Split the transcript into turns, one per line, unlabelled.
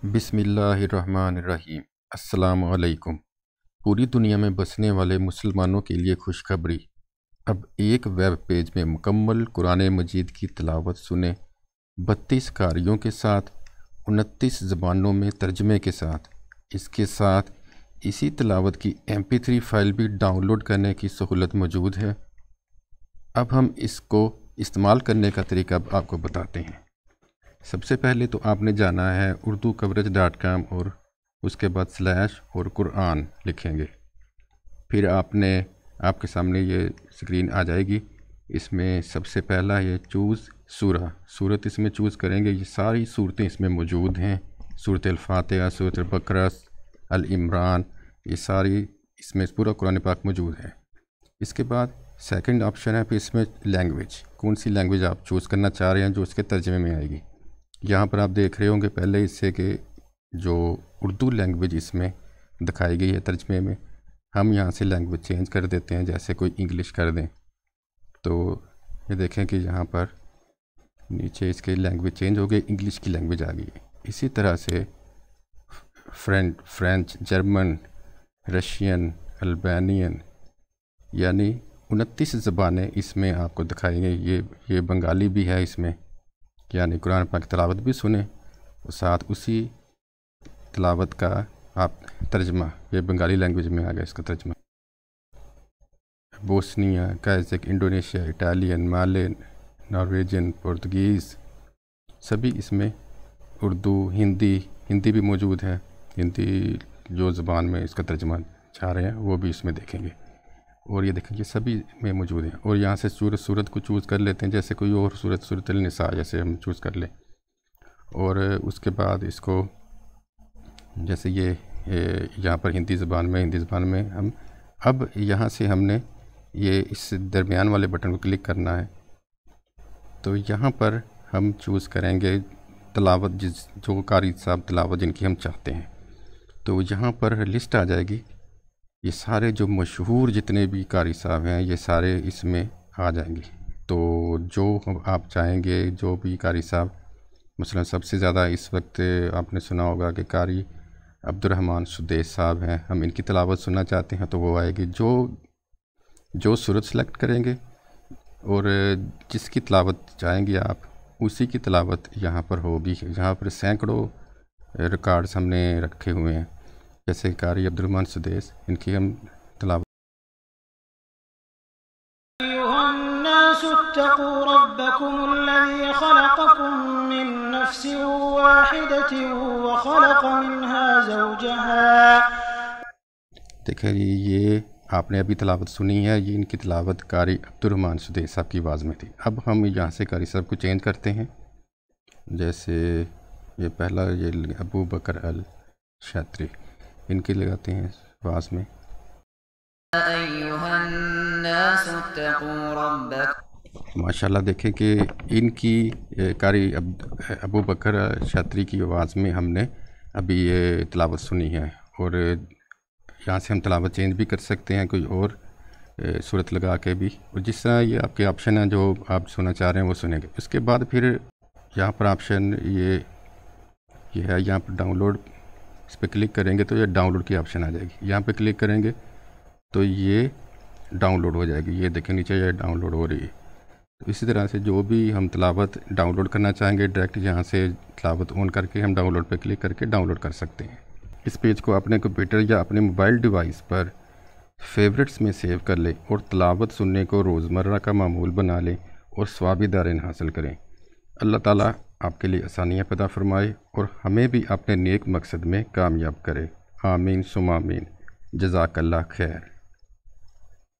बिस्मिल्लाहिर्रहमानिर्रहीम। अस्सलामु अलैकुम। पूरी दुनिया में बसने वाले मुसलमानों के लिए खुशखबरी। अब एक वेब पेज में मुकम्मल कुरान मजीद की तिलावत सुने, 32 कारियों के साथ, 29 ज़बानों में तर्जमे के साथ। इसके साथ इसी तिलावत की MP3 फ़ाइल भी डाउनलोड करने की सहूलत मौजूद है। अब हम इसको इस्तेमाल करने का तरीका आपको बताते हैं। सबसे पहले तो आपने जाना है urducoverage.com और उसके बाद स्लैश और कुरान लिखेंगे। फिर आपके सामने ये स्क्रीन आ जाएगी। इसमें सबसे पहला ये चूज़ सूरत इसमें चूज़ करेंगे। ये सारी सूरतें इसमें मौजूद हैं। सूरत अल-फातिहा, सूरत अल-बकरा, अल-इमरान, ये सारी इसमें पूरा कुरान पाक मौजूद है। इसके बाद सेकंड ऑप्शन है, फिर इसमें लैंग्वेज, कौन सी लैंग्वेज आप चूज़ करना चाह रहे हैं जो उसके तर्जमे में आएगी। यहाँ पर आप देख रहे होंगे पहले इससे कि जो उर्दू लैंग्वेज इसमें दिखाई गई है तर्जमे में, हम यहाँ से लैंग्वेज चेंज कर देते हैं, जैसे कोई इंग्लिश कर दें। तो ये देखें कि यहाँ पर नीचे इसके लैंग्वेज चेंज हो गई, इंग्लिश की लैंग्वेज आ गई है। इसी तरह से फ्रेंच, जर्मन, रशियन, अल्बानियन, यानी 29 ज़बानें इसमें आपको दिखाई गई। ये बंगाली भी है इसमें, यानी कुरान पाक तिलावत भी सुने और साथ उसी तिलावत का आप तर्जमा, ये बंगाली लैंग्वेज में आ गया इसका तर्जमा। बोस्निया, काज़ाक, इंडोनेशिया, इटालियन, माले, नॉर्वेजियन, पुर्तगीज़, सभी इसमें उर्दू, हिंदी भी मौजूद है। हिंदी जो ज़बान में इसका तर्जमा चाह रहे हैं वो भी इसमें देखेंगे। और ये देखेंगे सभी में मौजूद हैं। और यहाँ से सूरत को चूज़ कर लेते हैं, जैसे कोई और सूरत अल-निसा जैसे हम चूज़ कर लें। और उसके बाद इसको जैसे ये यहाँ पर हिंदी ज़बान में हम अब यहाँ से हमने ये इस दरमियान वाले बटन को क्लिक करना है। तो यहाँ पर हम चूज़ करेंगे तिलावत, जो कारी साहब तिलावत जिनकी हम चाहते हैं। तो यहाँ पर लिस्ट आ जाएगी। ये सारे जो मशहूर जितने भी कारी साहब हैं ये सारे इसमें आ जाएंगे। तो जो आप चाहेंगे, जो भी कारी साहब, मसलन सबसे ज़्यादा इस वक्त आपने सुना होगा कि कारी अब्दुर्रहमान सुदेस साहब हैं, हम इनकी तिलावत सुनना चाहते हैं तो वो आएगी। जो सूरत सेलेक्ट करेंगे और जिसकी तिलावत चाहेंगे आप, उसी की तिलावत यहाँ पर होगी। यहाँ पर सैकड़ों रिकॉर्ड्स हमने रखे हुए हैं, जैसे कारी अब्दुर्रहमान सुदेस, इनकी हम तिलावत। देखिए ये आपने अभी तिलावत सुनी है, ये इनकी तिलावत कारी अब्दुर्रहमान सुदेस साहब की आवाज़ में थी। अब हम यहाँ से कारी साहब को चेंज करते हैं। जैसे ये पहला ये अबू बकर अल शात्री, इनकी लगाते हैं आवाज़ में। माशाल्लाह देखें कि इनकी कारी अबू बकर शात्री की आवाज़ में हमने अभी ये तिलावत सुनी है। और यहाँ से हम तिलावत चेंज भी कर सकते हैं, कोई और सूरत लगा के भी। और जिस तरह ये आपके ऑप्शन हैं, जो आप सुनना चाह रहे हैं वो सुनेंगे। उसके बाद फिर यहाँ पर ऑप्शन ये है, यहाँ पर डाउनलोड, इस पर क्लिक करेंगे तो ये डाउनलोड की ऑप्शन आ जाएगी। यहाँ पे क्लिक करेंगे तो ये डाउनलोड हो जाएगी। ये देखें नीचे ये डाउनलोड हो रही है। तो इसी तरह से जो भी हम तिलावत डाउनलोड करना चाहेंगे, डायरेक्ट यहाँ से तिलावत ऑन करके हम डाउनलोड पे क्लिक करके डाउनलोड कर सकते हैं। इस पेज को अपने कंप्यूटर या अपने मोबाइल डिवाइस पर फेवरेट्स में सेव कर लें और तिलावत सुनने को रोज़मर्रा का मामूल बना लें और सवाबी दारेन हासिल करें। अल्लाह ताला आपके लिए आसानियाँ पैदा फरमाए और हमें भी अपने नेक मकसद में कामयाब करे। आमीन सुम आमीन। जज़ाकल्लाह खैर।